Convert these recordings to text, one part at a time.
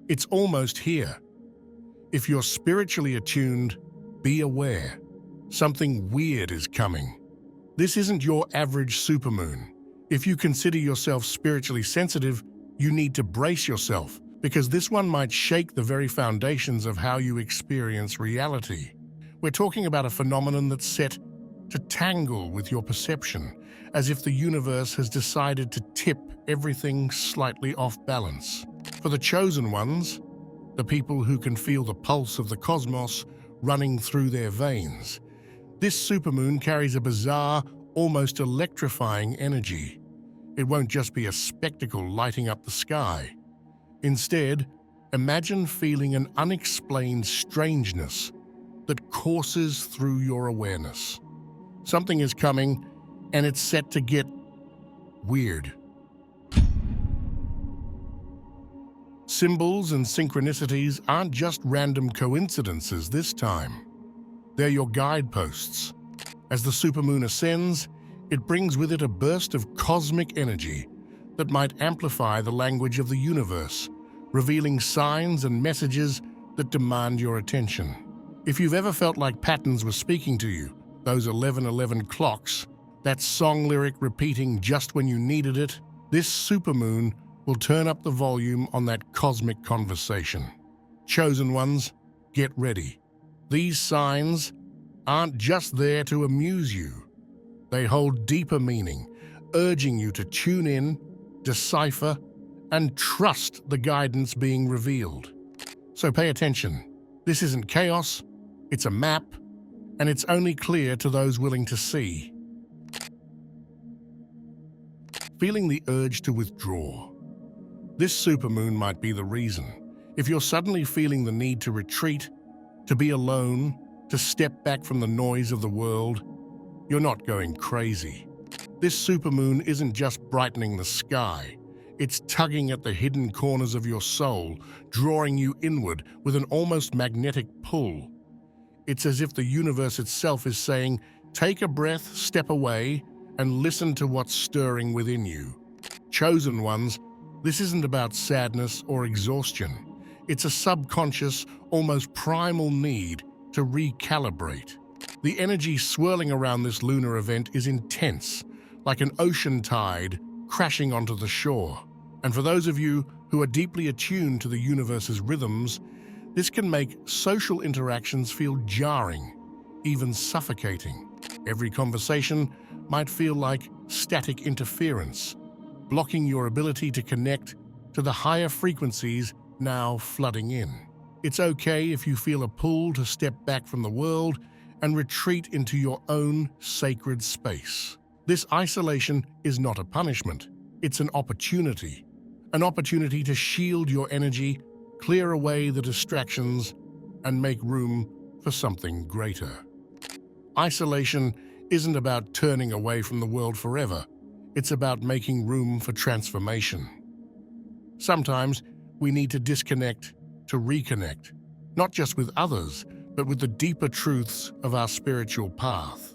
It's almost here. If you're spiritually attuned, be aware. Something weird is coming. This isn't your average supermoon. If you consider yourself spiritually sensitive, you need to brace yourself, because this one might shake the very foundations of how you experience reality. We're talking about a phenomenon that's set to tangle with your perception, as if the universe has decided to tip everything slightly off balance. For the chosen ones, the people who can feel the pulse of the cosmos running through their veins, this supermoon carries a bizarre, almost electrifying energy. It won't just be a spectacle lighting up the sky. Instead, imagine feeling an unexplained strangeness that courses through your awareness. Something is coming, and it's set to get weird. Symbols and synchronicities aren't just random coincidences this time. They're your guideposts. As the supermoon ascends, it brings with it a burst of cosmic energy that might amplify the language of the universe, revealing signs and messages that demand your attention. If you've ever felt like patterns were speaking to you, those 11:11 clocks, that song lyric repeating just when you needed it, this supermoon will turn up the volume on that cosmic conversation. Chosen ones, get ready. These signs aren't just there to amuse you. They hold deeper meaning, urging you to tune in, decipher, and trust the guidance being revealed. So pay attention. This isn't chaos, it's a map, and it's only clear to those willing to see. Feeling the urge to withdraw. This supermoon might be the reason. If you're suddenly feeling the need to retreat, to be alone, to step back from the noise of the world, you're not going crazy. This supermoon isn't just brightening the sky. It's tugging at the hidden corners of your soul, drawing you inward with an almost magnetic pull. It's as if the universe itself is saying, take a breath, step away, and listen to what's stirring within you. Chosen ones, this isn't about sadness or exhaustion. It's a subconscious, almost primal need to recalibrate. The energy swirling around this lunar event is intense, like an ocean tide crashing onto the shore. And for those of you who are deeply attuned to the universe's rhythms, this can make social interactions feel jarring, even suffocating. Every conversation might feel like static interference, blocking your ability to connect to the higher frequencies now flooding in. It's okay if you feel a pull to step back from the world and retreat into your own sacred space. This isolation is not a punishment, it's an opportunity to shield your energy, clear away the distractions, and make room for something greater. Isolation isn't about turning away from the world forever. It's about making room for transformation. Sometimes we need to disconnect to reconnect, not just with others, but with the deeper truths of our spiritual path.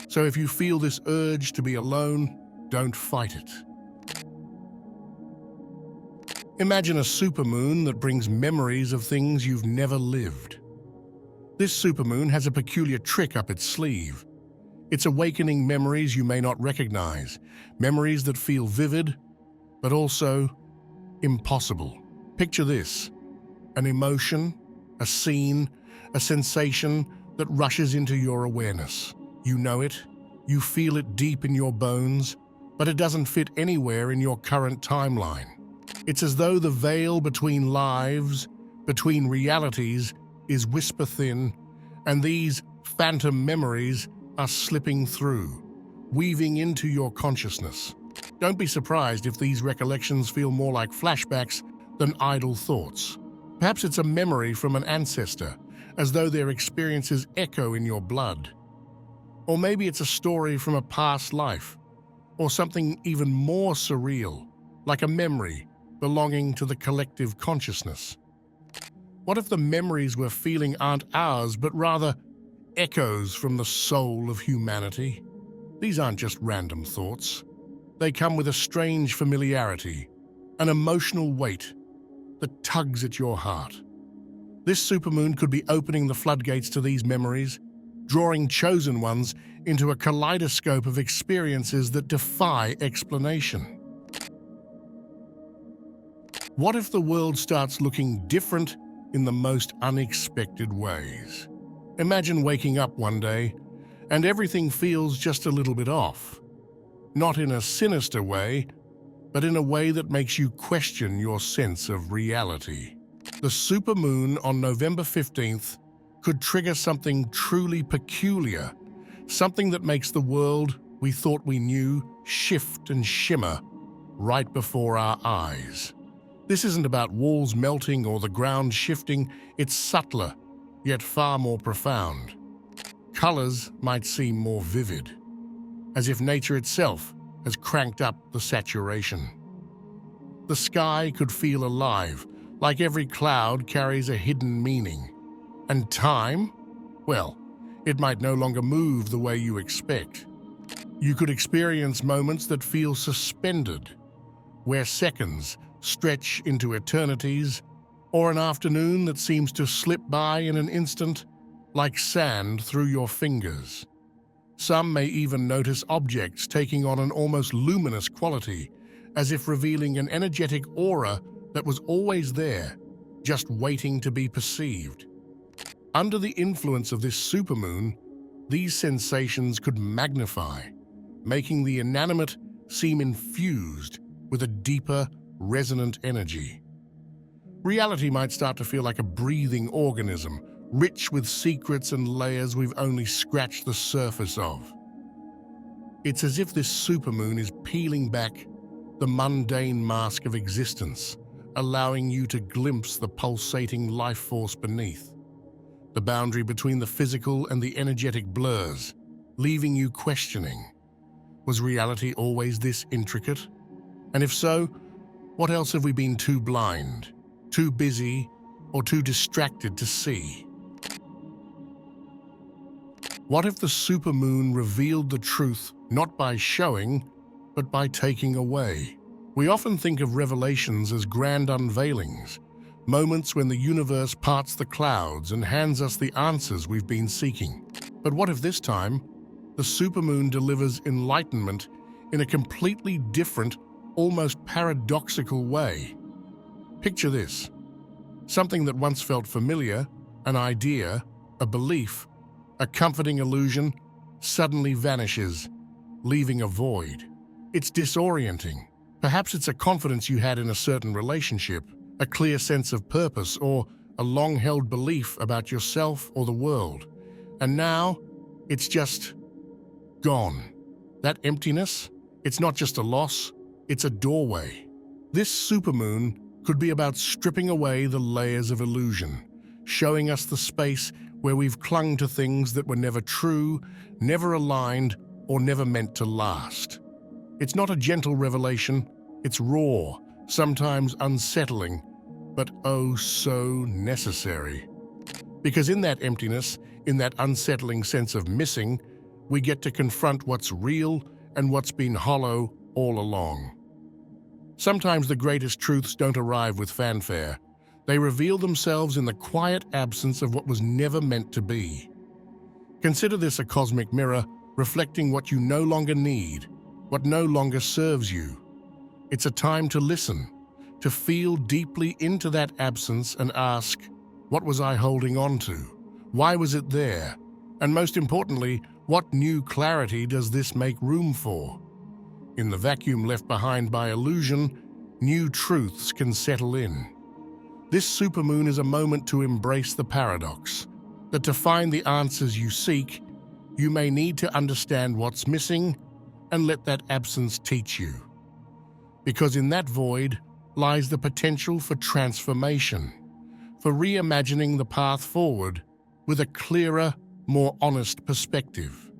So if you feel this urge to be alone, don't fight it. Imagine a supermoon that brings memories of things you've never lived. This supermoon has a peculiar trick up its sleeve. It's awakening memories you may not recognize, memories that feel vivid, but also impossible. Picture this: an emotion, a scene, a sensation that rushes into your awareness. You know it, you feel it deep in your bones, but it doesn't fit anywhere in your current timeline. It's as though the veil between lives, between realities, is whisper thin, and these phantom memories are slipping through, weaving into your consciousness. Don't be surprised if these recollections feel more like flashbacks than idle thoughts. Perhaps it's a memory from an ancestor, as though their experiences echo in your blood. Or maybe it's a story from a past life, or something even more surreal, like a memory belonging to the collective consciousness. What if the memories we're feeling aren't ours, but rather echoes from the soul of humanity? These aren't just random thoughts. They come with a strange familiarity, an emotional weight that tugs at your heart. This supermoon could be opening the floodgates to these memories, drawing chosen ones into a kaleidoscope of experiences that defy explanation. What if the world starts looking different in the most unexpected ways? Imagine waking up one day and everything feels just a little bit off. Not in a sinister way, but in a way that makes you question your sense of reality. The supermoon on November 15th could trigger something truly peculiar, something that makes the world we thought we knew shift and shimmer right before our eyes. This isn't about walls melting or the ground shifting, it's subtler, yet far more profound. Colors might seem more vivid, as if nature itself has cranked up the saturation. The sky could feel alive, like every cloud carries a hidden meaning. And time? Well, it might no longer move the way you expect. You could experience moments that feel suspended, where seconds stretch into eternities, or an afternoon that seems to slip by in an instant, like sand through your fingers. Some may even notice objects taking on an almost luminous quality, as if revealing an energetic aura that was always there, just waiting to be perceived. Under the influence of this supermoon, these sensations could magnify, making the inanimate seem infused with a deeper, resonant energy. Reality might start to feel like a breathing organism, rich with secrets and layers we've only scratched the surface of. It's as if this supermoon is peeling back the mundane mask of existence, allowing you to glimpse the pulsating life force beneath. The boundary between the physical and the energetic blurs, leaving you questioning, was reality always this intricate? And if so, what else have we been too blind, too busy, or too distracted to see? What if the supermoon revealed the truth not by showing, but by taking away? We often think of revelations as grand unveilings, moments when the universe parts the clouds and hands us the answers we've been seeking. But what if this time, the supermoon delivers enlightenment in a completely different, almost paradoxical way? Picture this. Something that once felt familiar, an idea, a belief, a comforting illusion, suddenly vanishes, leaving a void. It's disorienting. Perhaps it's a confidence you had in a certain relationship, a clear sense of purpose, or a long-held belief about yourself or the world. And now, it's just gone. That emptiness, it's not just a loss, it's a doorway. This supermoon could be about stripping away the layers of illusion, showing us the space where we've clung to things that were never true, never aligned, or never meant to last. It's not a gentle revelation, it's raw, sometimes unsettling, but oh so necessary. Because in that emptiness, in that unsettling sense of missing, we get to confront what's real and what's been hollow all along. Sometimes the greatest truths don't arrive with fanfare. They reveal themselves in the quiet absence of what was never meant to be. Consider this a cosmic mirror reflecting what you no longer need, what no longer serves you. It's a time to listen, to feel deeply into that absence and ask, what was I holding on to? Why was it there? And most importantly, what new clarity does this make room for? In the vacuum left behind by illusion, new truths can settle in. This supermoon is a moment to embrace the paradox, that to find the answers you seek, you may need to understand what's missing and let that absence teach you. Because in that void lies the potential for transformation, for reimagining the path forward with a clearer, more honest perspective.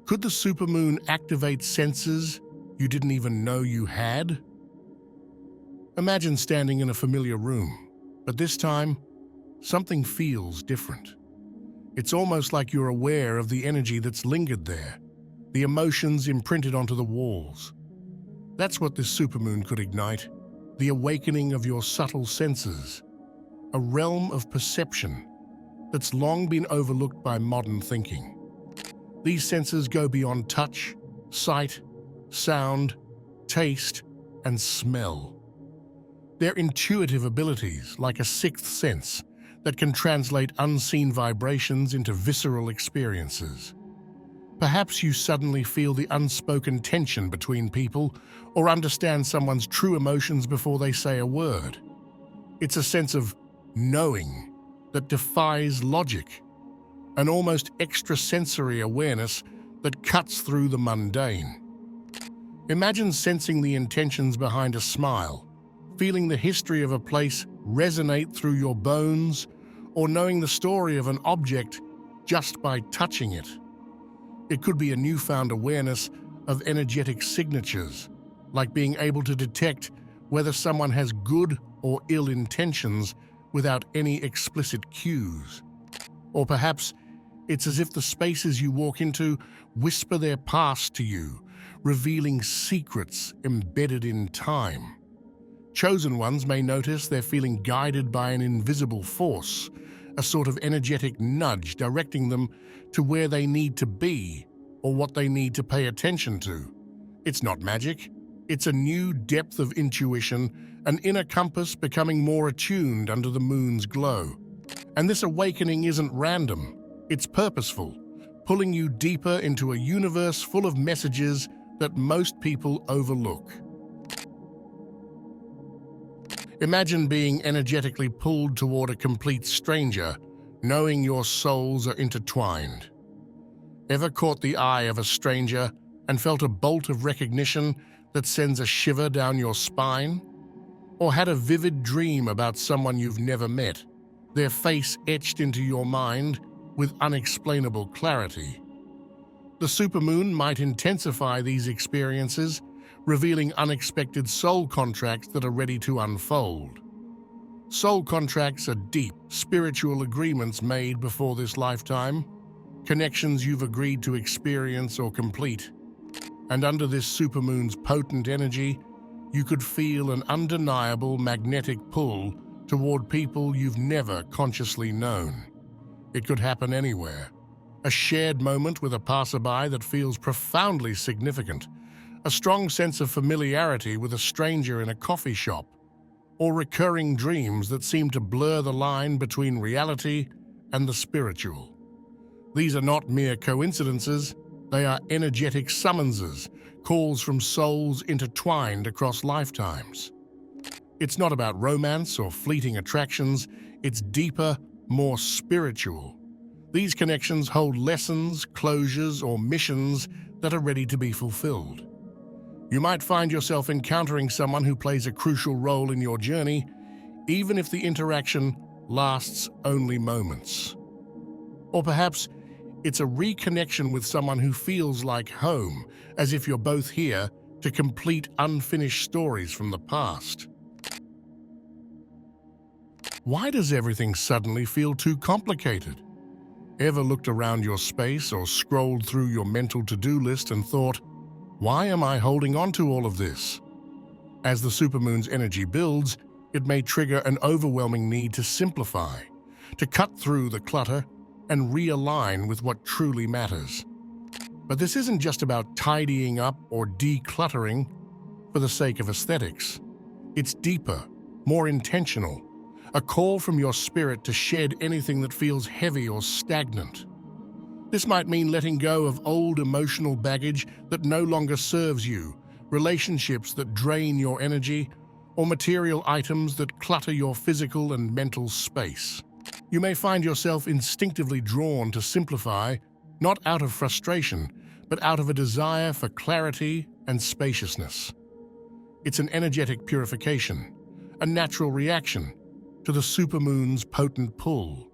Could the supermoon activate senses you didn't even know you had? Imagine standing in a familiar room, but this time, something feels different. It's almost like you're aware of the energy that's lingered there, the emotions imprinted onto the walls. That's what this supermoon could ignite, the awakening of your subtle senses, a realm of perception that's long been overlooked by modern thinking. These senses go beyond touch, sight, sound, taste, and smell. They're intuitive abilities, like a sixth sense, that can translate unseen vibrations into visceral experiences. Perhaps you suddenly feel the unspoken tension between people or understand someone's true emotions before they say a word. It's a sense of knowing that defies logic, an almost extrasensory awareness that cuts through the mundane. Imagine sensing the intentions behind a smile, feeling the history of a place resonate through your bones, or knowing the story of an object just by touching it. It could be a newfound awareness of energetic signatures, like being able to detect whether someone has good or ill intentions without any explicit cues. Or perhaps it's as if the spaces you walk into whisper their past to you, revealing secrets embedded in time. Chosen ones may notice they're feeling guided by an invisible force, a sort of energetic nudge directing them to where they need to be or what they need to pay attention to. It's not magic. It's a new depth of intuition, an inner compass becoming more attuned under the moon's glow. And this awakening isn't random. It's purposeful, pulling you deeper into a universe full of messages that most people overlook. Imagine being energetically pulled toward a complete stranger, knowing your souls are intertwined. Ever caught the eye of a stranger and felt a bolt of recognition that sends a shiver down your spine? Or had a vivid dream about someone you've never met, their face etched into your mind with unexplainable clarity? The supermoon might intensify these experiences, revealing unexpected soul contracts that are ready to unfold. Soul contracts are deep, spiritual agreements made before this lifetime, connections you've agreed to experience or complete. And under this supermoon's potent energy, you could feel an undeniable magnetic pull toward people you've never consciously known. It could happen anywhere. A shared moment with a passerby that feels profoundly significant, a strong sense of familiarity with a stranger in a coffee shop, or recurring dreams that seem to blur the line between reality and the spiritual. These are not mere coincidences, they are energetic summonses, calls from souls intertwined across lifetimes. It's not about romance or fleeting attractions, it's deeper, more spiritual. These connections hold lessons, closures, or missions that are ready to be fulfilled. You might find yourself encountering someone who plays a crucial role in your journey, even if the interaction lasts only moments. Or perhaps it's a reconnection with someone who feels like home, as if you're both here to complete unfinished stories from the past. Why does everything suddenly feel too complicated? Ever looked around your space or scrolled through your mental to-do list and thought, why am I holding on to all of this? As the supermoon's energy builds, it may trigger an overwhelming need to simplify, to cut through the clutter and realign with what truly matters. But this isn't just about tidying up or decluttering for the sake of aesthetics. It's deeper, more intentional, a call from your spirit to shed anything that feels heavy or stagnant. This might mean letting go of old emotional baggage that no longer serves you, relationships that drain your energy, or material items that clutter your physical and mental space. You may find yourself instinctively drawn to simplify, not out of frustration, but out of a desire for clarity and spaciousness. It's an energetic purification, a natural reaction to the supermoon's potent pull.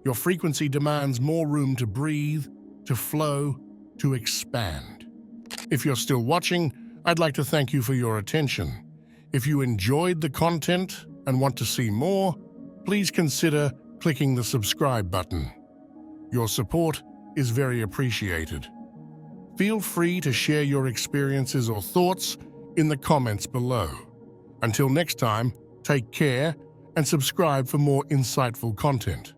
Your frequency demands more room to breathe, to flow, to expand. If you're still watching, I'd like to thank you for your attention. If you enjoyed the content and want to see more, please consider clicking the subscribe button. Your support is very appreciated. Feel free to share your experiences or thoughts in the comments below. Until next time, take care and subscribe for more insightful content.